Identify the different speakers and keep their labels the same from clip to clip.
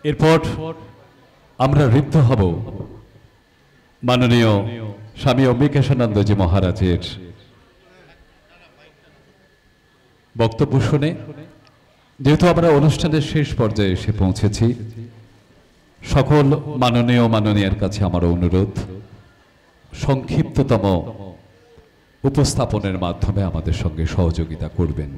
Speaker 1: এরপর আমরা ঋদ্ধ হব মাননীয় স্বামী অম্বিকেশানন্দজি মহারাজের বক্তব্য শুনে। যেহেতু আমরা অনুষ্ঠানের শেষ পর্যায়ে এসে পৌঁছেছি, সকল মাননীয়ার কাছে আমার অনুরোধ, সংক্ষিপ্ততম উপস্থাপনের মাধ্যমে আমাদের সঙ্গে সহযোগিতা করবেন।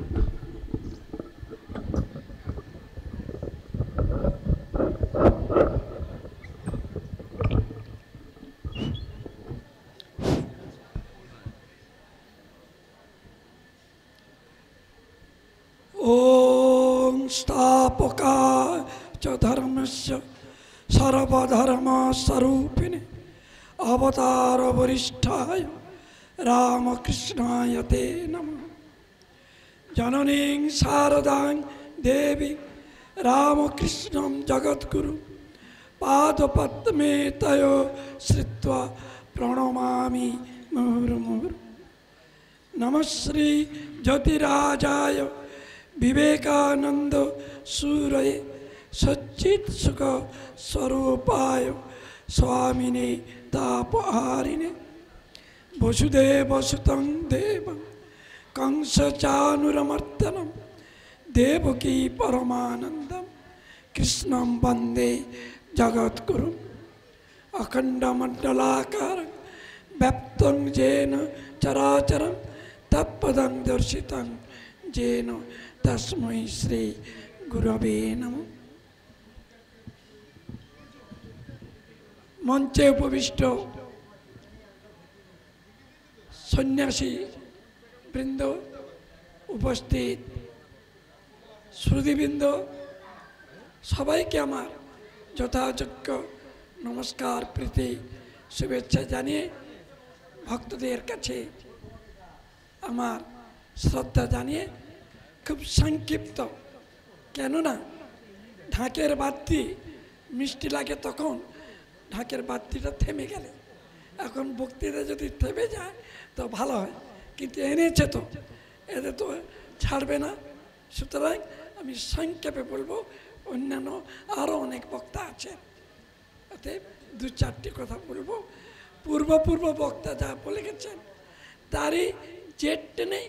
Speaker 2: ओम स्थापकाय च धर्मस्य सर्वधर्म स्वरूपिणे अवतार वरिष्ठाय रामकृष्णाय ते नमः। जननीं शारदां देवी रामकृष्णं जगद्गुरु पादपद्मे तयो श्रुत्वा प्रणमामि मुहुर्मुहुः। नमः श्री ज्योतिराजाय विवेकानंद सूरये सच्चित सुख स्वरूपाय स्वामिने तापहारिणे वसुदेव सुतं देवं कंस चाणूरमर्दनं देवकी परमानंदं कृष्णं वंदे जगद्गुरुम्। अखंडमंडलाकारं व्याप्तं येन चराचरं तत्पदं दर्शितं येन तस्मै श्री गुरवे नमः। मंचे उपविष्ट सन्यासी बृंद, उपस्थित श्रुतिबृंद, सबाइके आमार यथायोग्य नमस्कार प्रীতি शुभेच्छा जानिए भक्तদের কাছে আমার শ্রদ্ধা জানিয়ে খুব সংক্ষিপ্ত, কেননা ঢাকের বাদ্যি মিষ্টি লাগে তখন ঢাকের বাদ্যিটা থেমে গেলে, এখন বক্তৃতা যদি থেমে যায় তো ভালো হয়, কিন্তু এনেছে তো এদের তো ছাড়বে না, সুতরাং আমি সংক্ষেপে বলবো। অন্যান্য আরও অনেক বক্তা আছেন, অতএব দু চারটি কথা বলবো। পূর্ব বক্তা যা বলে গেছেন তারই জেট টেনে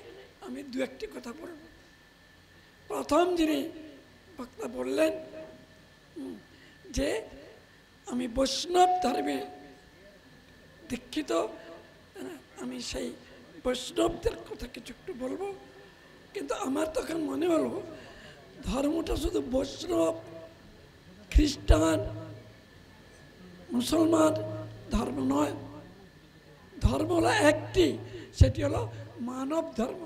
Speaker 2: আমি দু একটি কথা বলব। প্রথম যিনি বক্তা বললেন যে আমি বৈষ্ণব ধর্মে দীক্ষিত, আমি সেই বৈষ্ণবদের কথা কিছু একটু বলবো। কিন্তু আমার তখন মনে হলো ধর্মটা শুধু বৈষ্ণব, খ্রিস্টান, মুসলমান ধর্ম নয়, ধর্ম হলো একটি, সেটি হলো মানব ধর্ম।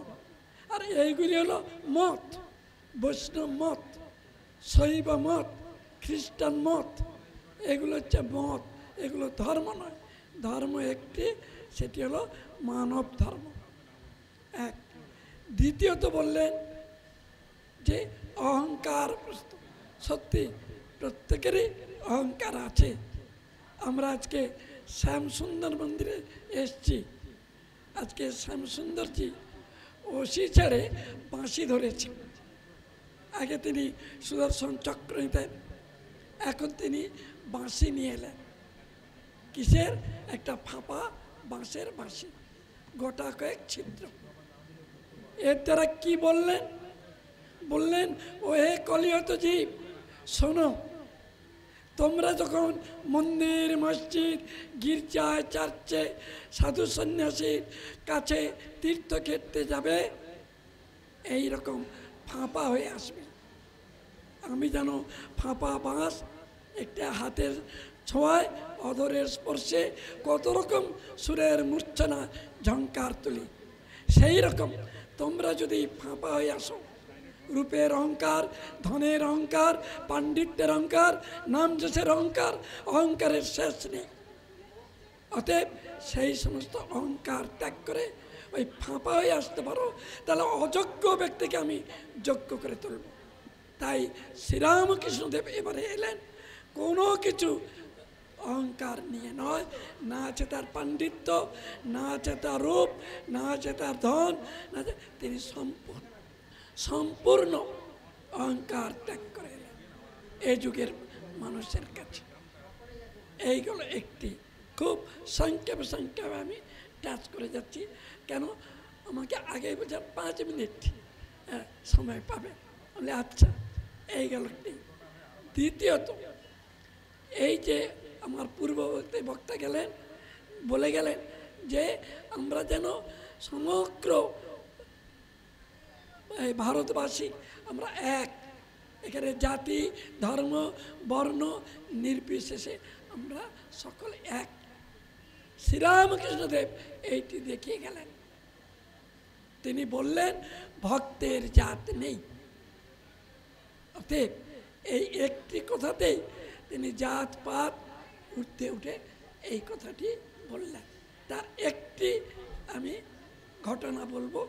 Speaker 2: আর এইগুলি হলো মত, বৈষ্ণব মত, শৈব মত, খ্রিস্টান মত, এগুলো হচ্ছে মত, এগুলো ধর্ম নয়। ধর্ম একটি, সেটি হলো মানব ধর্ম। এক। দ্বিতীয়ত বললেন যে অহংকার, সত্যি প্রত্যেকেরই অহংকার আছে। আমরা আজকে শ্যামসুন্দর মন্দিরে এসছি, আজকে শ্যামসুন্দরজি ওসি ছেড়ে বাঁশি ধরেছেন। আগে তিনি সুদর্শন চক্র নিতেন, এখন তিনি বাঁশি নিয়ে এলেন। কিসের? একটা ফাঁপা বাঁশের বাঁশি, গোটা কয়েক ছিদ্র। এর দ্বারা কি বললেন? বললেন, ও হে কলিয়ত জীব, শোনো, তোমরা যখন মন্দির, মসজিদ, গির্জায়, চার্চে, সাধু সন্ন্যাসীর কাছে তীর্থক্ষেত্রে যাবে, এই রকম ফাঁপা হয়ে আসবে। আমি যেন ফাঁপা বাঁশ, একটা হাতের ছোঁয়ায়, অধরের স্পর্শে কত রকম সুরের মূর্ছনা ঝঙ্কার তুলি, সেই রকম তোমরা যদি ফাঁপা হয়ে আসো, রূপের অহংকার, ধনের অহংকার, পাণ্ডিত্যের অহংকার, নাম যশের অহংকার, অহংকারের শেষ নেই। অতএব সেই সমস্ত অহংকার ত্যাগ করে ওই ফাঁপা হয়ে আসতে পারো, তাহলে অযোগ্য ব্যক্তিকে আমি যোগ্য করে তুলব। তাই শ্রীরামকৃষ্ণদেব এবারে এলেন কোনো কিছু অহংকার নিয়ে নয়, না আছে তার পাণ্ডিত্য, না আছে তার রূপ, না আছে তার ধন, না তিনি সম্পূর্ণ অহংকার ত্যাগ করে এলেন। এই যুগের মানুষের কাছে। এইগুলো একটি খুব সংক্ষেপে আমি টাচ করে যাচ্ছি, কেন আমাকে আগে বোঝার 5 মিনিট সময় পাবে বলে। আচ্ছা, এই গেল একটি। দ্বিতীয়ত, এই যে আমার পূর্ববর্তী বক্তা গেলেন, বলে গেলেন যে আমরা যেন সমগ্র ভারতবাসী আমরা এক, এখানে জাতি ধর্ম বর্ণ নির্বিশেষে আমরা সকলে এক। শ্রীরামকৃষ্ণদেব এইটি দেখিয়ে গেলেন। তিনি বললেন ভক্তের জাত নেই। অতএব এই একটি কথাতেই তিনি জাত পাত উঠতে উঠে এই কথাটি বললেন। তার একটি আমি ঘটনা বলবো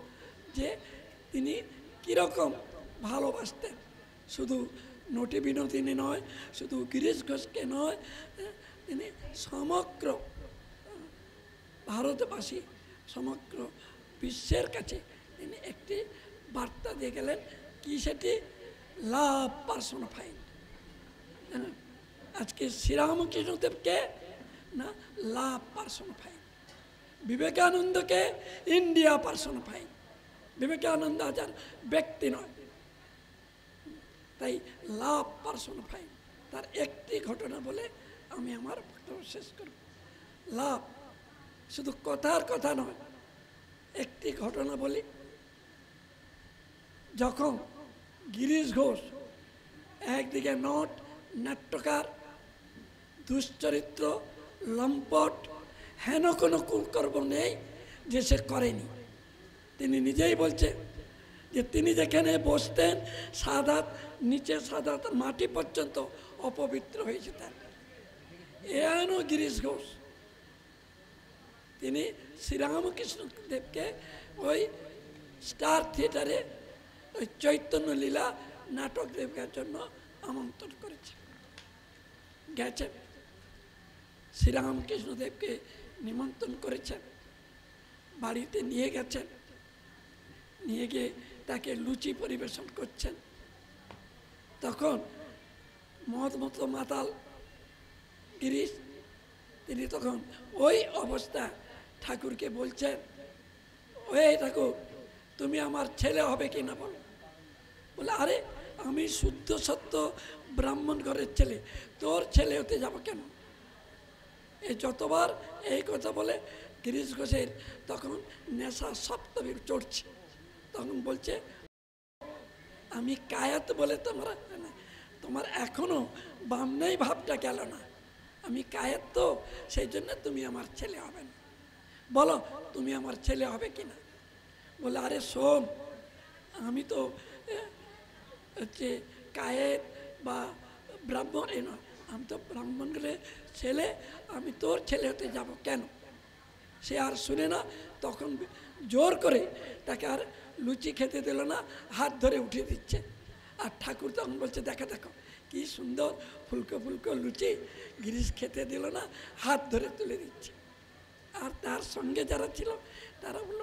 Speaker 2: যে তিনি কীরকম ভালোবাসতেন। শুধু নটি বিনোদিনী নয়, শুধু গিরিশ ঘোষকে নয়, তিনি সমগ্র ভারতবাসী সমগ্র বিশ্বের কাছে তিনি একটি বার্তা দিয়ে গেলেন। কি সেটি? লাভ পার্সোনিফাইড। আজকে শ্রীরামকৃষ্ণদেবকে না লাভ পার্সোনিফাইড, বিবেকানন্দকে ইন্ডিয়া পার্সোনিফাইড। বিবেকানন্দ হাজার ব্যক্তি নয়, তাই লাভ পার্সোনিফাইড। তার একটি ঘটনা বলে আমি আমার বক্তব্য শেষ করব। লাভ শুধু কথার কথা নয়, একটি ঘটনা বলি। যখন গিরিশ ঘোষ একদিকে নট, নাট্যকার, দুশ্চরিত্র, লম্পট, হেন কোনো কুকর্ম নেই যে সে করেনি। তিনি নিজেই বলছে যে তিনি যেখানে বসতেন সাদাত নিচে সাদাত মাটি পর্যন্ত অপবিত্র হয়ে যেতেন। এন গিরিশ ঘোষ তিনি শ্রীরামকৃষ্ণদেবকে ওই স্টার থিয়েটারে ওই চৈতন্য লীলা নাটক দেখার জন্য আমন্ত্রণ করেছেন। গেছেন, শ্রীরামকৃষ্ণদেবকে নিমন্ত্রণ করেছেন, বাড়িতে নিয়ে গেছেন, নিয়ে গিয়ে তাকে লুচি পরিবেশন করছেন। তখন মদ মতো মাতাল গিরিশ, তিনি তখন ওই অবস্থা ঠাকুরকে বলছেন, ওই ঠাকুর তুমি আমার ছেলে হবে কি না বলো। বলে, আরে আমি শুদ্ধ সত্য ব্রাহ্মণ ঘরের ছেলে, তোর ছেলে হতে যাব কেন? এই যতবার এই কথা বলে গিরিশ ঘোষের তখন নেশা সপ্তমী চড়ছে। তখন বলছে, আমি কায়াত বলে তোমার এখনো বামনাই ভাবটা গেল না। আমি কায়াত তো, সেই জন্য তুমি আমার ছেলে হবে না। বলো তুমি আমার ছেলে হবে কিনা। বলে, আরে শোন, আমি তো হচ্ছে কায়েত বা ব্রাহ্মণ এ নয়, আমি তো ব্রাহ্মণ গেলে ছেলে, আমি তোর ছেলে হতে যাব কেন? সে আর শুনে না। তখন জোর করে তাকে আর লুচি খেতে দিল না, হাত ধরে উঠিয়ে দিচ্ছে। আর ঠাকুর তখন বলছে, দেখো দেখো কি সুন্দর ফুলকো ফুলকো লুচি, গিরিশ খেতে দিল না, হাত ধরে তুলে দিচ্ছে। আর তার সঙ্গে যারা ছিল তারা বলল,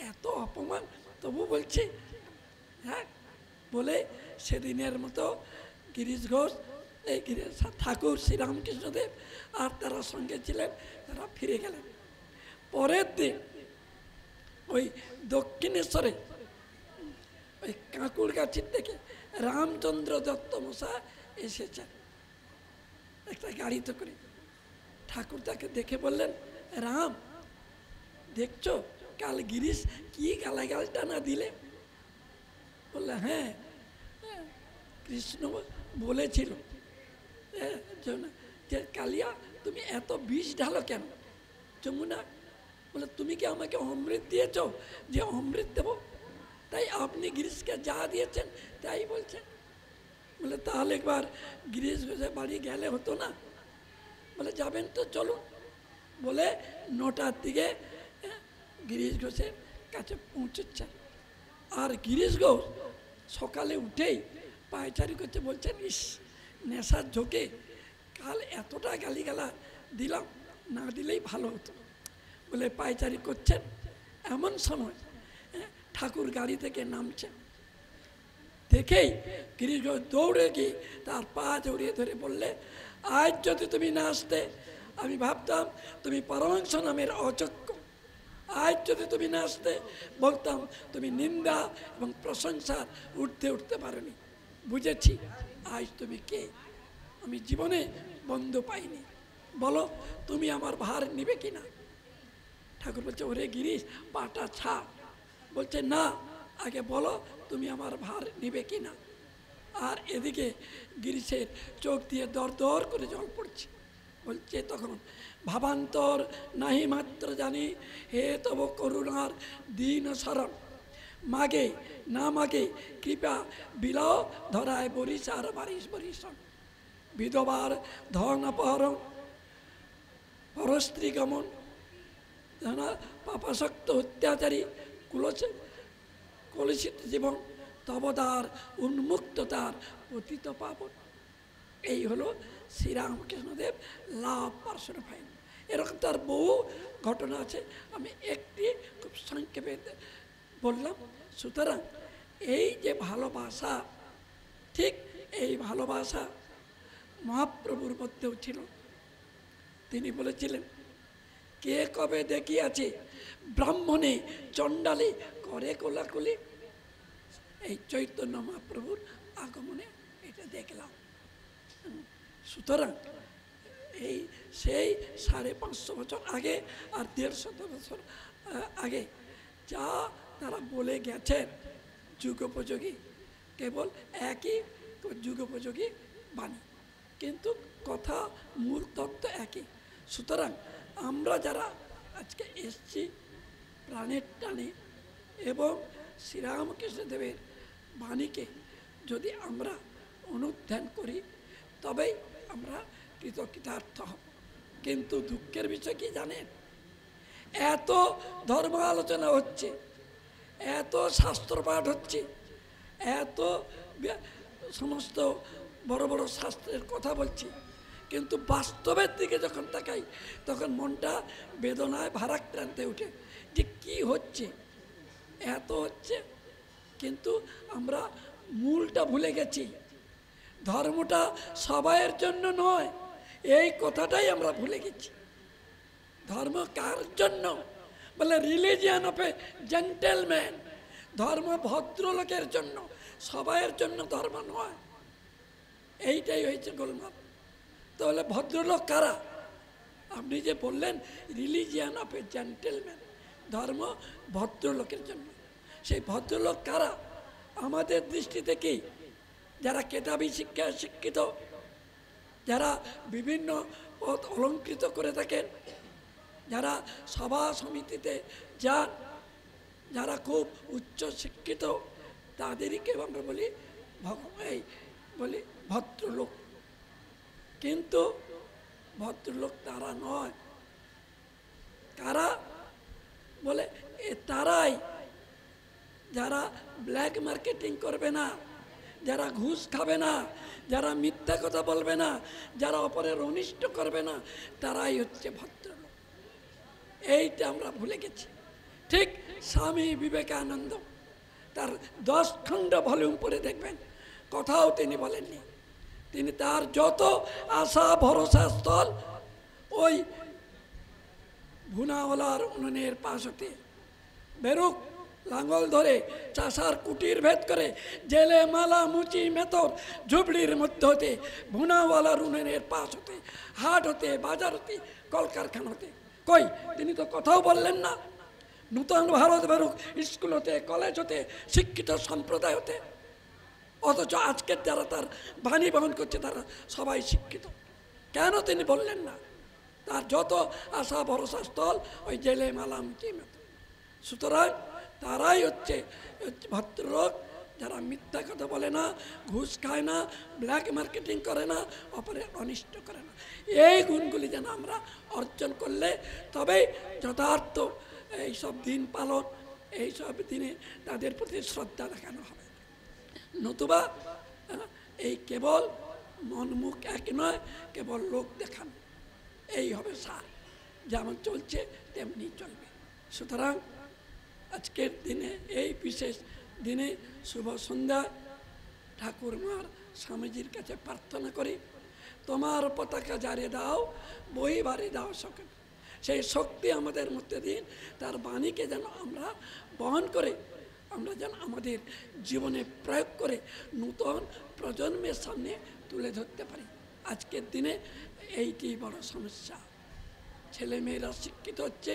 Speaker 2: এত অপমান, তবু বলছে হ্যাঁ। বলে সেদিনের মতো গিরিশ ঘোষ, এই ঠাকুর শ্রীরামকৃষ্ণদেব আর তারা সঙ্গে ছিলেন, তারা ফিরে গেলেন। পরের দিন ওই দক্ষিণেশ্বরে ওই কাঁকুড়গাছির থেকে রামচন্দ্র দত্ত মশাই এসেছেন একটা গাড়িতে করে। ঠাকুর তাকে দেখে বললেন, রাম দেখছো কাল গিরিশ কি গালাগালটা না দিলে? বললে, হ্যাঁ কৃষ্ণ বলেছিল যে কালিয়া তুমি এত বিষ ঢালো কেন যমুনা? বলে, তুমি কি আমাকে অমৃত দিয়েছ যে অমৃত দেব? তাই আপনি গিরিশকে যা দিয়েছেন তাই বলছেন। বলে, তাহলে একবার গিরিশ ঘোষের বাড়ি গেলে হতো না? বলে, যাবেন তো চলুন। বলে 9টার দিকে গিরিশ ঘোষের কাছে পৌঁছেছেন। আর গিরিশ ঘোষ সকালে উঠেই পায়চারি করতে বলছেন, ইস নেশার ঝোঁকে কাল এতটা গালিগালা দিলাম, না দিলেই ভালো হতো বলে পায়চারি করছেন। এমন সময় ঠাকুর গাড়ি থেকে নামছেন। দেখেই গিরিশ দৌড়ে গিয়ে তার পা জড়িয়ে ধরে বললে, আজ যদি তুমি না আসতে আমি ভাবতাম তুমি পরমাংশ নামের অযোগ্য। আজ যদি তুমি না আসতে বলতাম তুমি নিন্দা এবং প্রশংসার উঠতে উঠতে পারোনি। বুঝেছি আজ তুমি কে। আমি জীবনে বন্ধু পাইনি, বলো তুমি আমার ভার নিবে কিনা। ঠাকুর বলছে, ওরে গিরিশ পাটা ছাড়। বলছে, না, আগে বলো তুমি আমার ভার নিবে কিনা। আর এদিকে গিরিশের চোখ দিয়ে দর দর করে জল পড়ছে। বলছে তখন, ভাবান্তর নাহি মাত্র জানি, হে তব করুণার দীন শরণ। মাগে না মাগে কৃপা বিলাও, ধরায় বরিশ আর বারিশ বরিশন। বিধবার ধন অপহরণ, পরস্ত্রী গমন, পাপাসক্ত অত্যাচারী, কলুষিত জীবন, তবদার উন্মুক্ততার পতিত পাবন। এই হলো শ্রীরামকৃষ্ণদেব লাভ পার্সনিফাইড। এরকম তার বহু ঘটনা আছে, আমি একটি খুব সংক্ষেপে বললাম। সুতরাং এই যে ভালোবাসা, ঠিক এই ভালোবাসা মহাপ্রভুর মধ্যেও ছিল। তিনি বলেছিলেন, কে কবে দেখিয়াছে ব্রাহ্মণে চণ্ডালে করে কোলাকুলি। এই চৈতন্য মহাপ্রভুর আগমনে এটা দেখলাম। সুতরাং এই সেই 550 বছর আগে আর 150 বছর আগে যা তারা বলে গেছেন যুগোপযোগী, কেবল একই যুগোপযোগী বাণী, কিন্তু কথা মূল তত্ত্ব একই। সুতরাং আমরা যারা আজকে এসছি প্রাণের টানে এবং শ্রীরামকৃষ্ণদেবের বাণীকে যদি আমরা অনুধ্যান করি তবেই আমরা কৃতকৃতার্থ হব। কিন্তু দুঃখের বিষয় কি জানেন, এত ধর্ম আলোচনা হচ্ছে, এত শাস্ত্রপাঠ হচ্ছে, এত সমস্ত বড় বড় শাস্ত্রের কথা বলছি, কিন্তু বাস্তবের দিকে যখন তাকাই তখন মনটা বেদনায় ভারাক্রান্তে উঠে যে কি হচ্ছে, এত হচ্ছে, কিন্তু আমরা মূলটা ভুলে গেছি। ধর্মটা সবাইয়ের জন্য নয়, এই কথাটাই আমরা ভুলে গেছি। ধর্ম কার জন্য বলে, রিলিজিয়ান অফ এ জেন্টেলম্যান, ধর্ম ভদ্রলোকের জন্য, সবাইয়ের জন্য ধর্ম নয়। এইটাই হয়েছে গোলমাল। তাহলে ভদ্রলোক কারা? আপনি যে বললেন রিলিজিয়ান অফ এ জেন্টেলম্যান, ধর্ম ভদ্রলোকের জন্য, সেই ভদ্রলোক কারা? আমাদের দৃষ্টিতে কি? যারা কেতাবি শিক্ষায় শিক্ষিত, যারা বিভিন্ন পদ অলঙ্কৃত করে থাকেন, যারা সভা সমিতিতে যান, যারা খুব উচ্চ শিক্ষিত, তাদেরকে আমরা বলি বলি ভদ্রলোক। কিন্তু ভদ্রলোক তারা নয়। কারা বলে, তারাই যারা ব্ল্যাক মার্কেটিং করবে না, যারা ঘুষ খাবে না, যারা মিথ্যা কথা বলবে না, যারা অপরের অনিষ্ট করবে না, তারাই হচ্ছে ভদ্রলোক। এইটা আমরা ভুলে গেছি। ঠিক স্বামী বিবেকানন্দ তার 10 খণ্ড ভলিউম পড়ে দেখবেন, কথাও তিনি বলেননি। তিনি তার যত আশা ভরসা স্থল ওই ভুনাওয়ালার উনুনের পাশ হতে বেরুক লাঙ্গল ধরে চাষার কুটির ভেদ করে জেলে মালা মুচি মেতর ঝুবড়ির মধ্যে হতে ভুনাওয়ালার উনুনের পাশ হতে হাট হতে বাজার হতে কলকারখানা হতে। কই, তিনি তো কথাও বললেন না। নূতন ভারত বেরুক স্কুল হতে কলেজ হতে শিক্ষিত সম্প্রদায় হতে, অথচ আজকের যারা তার বাণী বহন করছে তারা সবাই শিক্ষিত। কেন তিনি বললেন না? তার যত আশা ভরসা স্থল ওই জেলে মালা মুচি মেতর। সুতরাং তারাই হচ্ছে ভদ্রলোক, যারা মিথ্যা কথা বলে না, ঘুষ খায় না, ব্ল্যাক মার্কেটিং করে না, অপরের অনিষ্ট করে না। এই গুণগুলি যেন আমরা অর্জন করলে তবেই যথার্থ এইসব দিন পালন, এইসব দিনে তাদের প্রতি শ্রদ্ধা দেখানো হবে। নতুবা এই কেবল মন মুখ এক নয়, কেবল লোক দেখানো, এই হবে সার। যেমন চলছে তেমনি চলবে। সুতরাং আজকের দিনে, এই বিশেষ দিনে শুভ সন্ধ্যা, ঠাকুরমার স্বামীজির কাছে প্রার্থনা করি, তোমার পতাকা জারিয়ে দাও, বই বাড়ি দাও সকল। সেই শক্তি আমাদের মধ্যে দিন, তার বাণীকে যেন আমরা বহন করে আমরা যেন আমাদের জীবনে প্রয়োগ করে নূতন প্রজন্মের সামনে তুলে ধরতে পারি। আজকের দিনে এইটি বড় সমস্যা। ছেলেমেয়েরা শিক্ষিত হচ্ছে,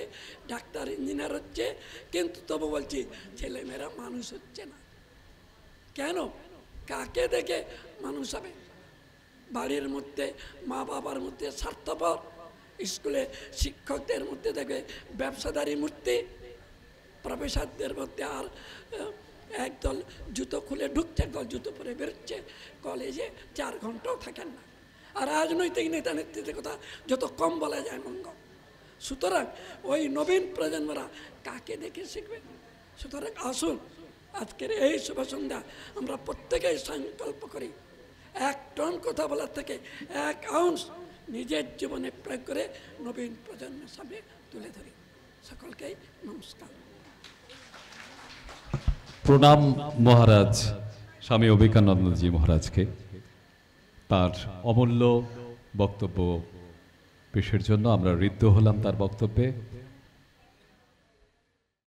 Speaker 2: ডাক্তার ইঞ্জিনিয়ার হচ্ছে, কিন্তু তবু বলছি ছেলেমেয়েরা মানুষ হচ্ছে না। কেন? কাকে দেখে মানুষ হবে? বাড়ির মধ্যে মা বাবার মধ্যে স্বার্থপর, স্কুলে শিক্ষকদের মধ্যে দেখবে ব্যবসাদারি মূর্তি, প্রফেসরদের মধ্যে আর একদল জুতো খুলে ঢুকছে, একদল জুতো পরে বেরোচ্ছে, কলেজে 4 ঘন্টাও থাকেন না। আর রাজনৈতিক নেতা নেত্রীদের কথা যত কম বলা যায় মঙ্গল। সুতরাং ওই নবীন প্রজন্মরা কাকে দেখে শিখবে? সুতরাং আসুন আজকের এই শুভ সন্ধ্যা আমরা প্রত্যেকেই সংকল্প করি, 1 টন কথা বলার থেকে 1 আউন্স নিজের জীবনে প্রয়োগ করে নবীন প্রজন্মের সামনে তুলে ধরি। সকলকেই নমস্কার।
Speaker 1: প্রণাম মহারাজ স্বামী অবিবেকানন্দজি মহারাজকে, তার অমূল্য বক্তব্য পেশের জন্য আমরা ঋদ্ধ হলাম তার বক্তব্যে।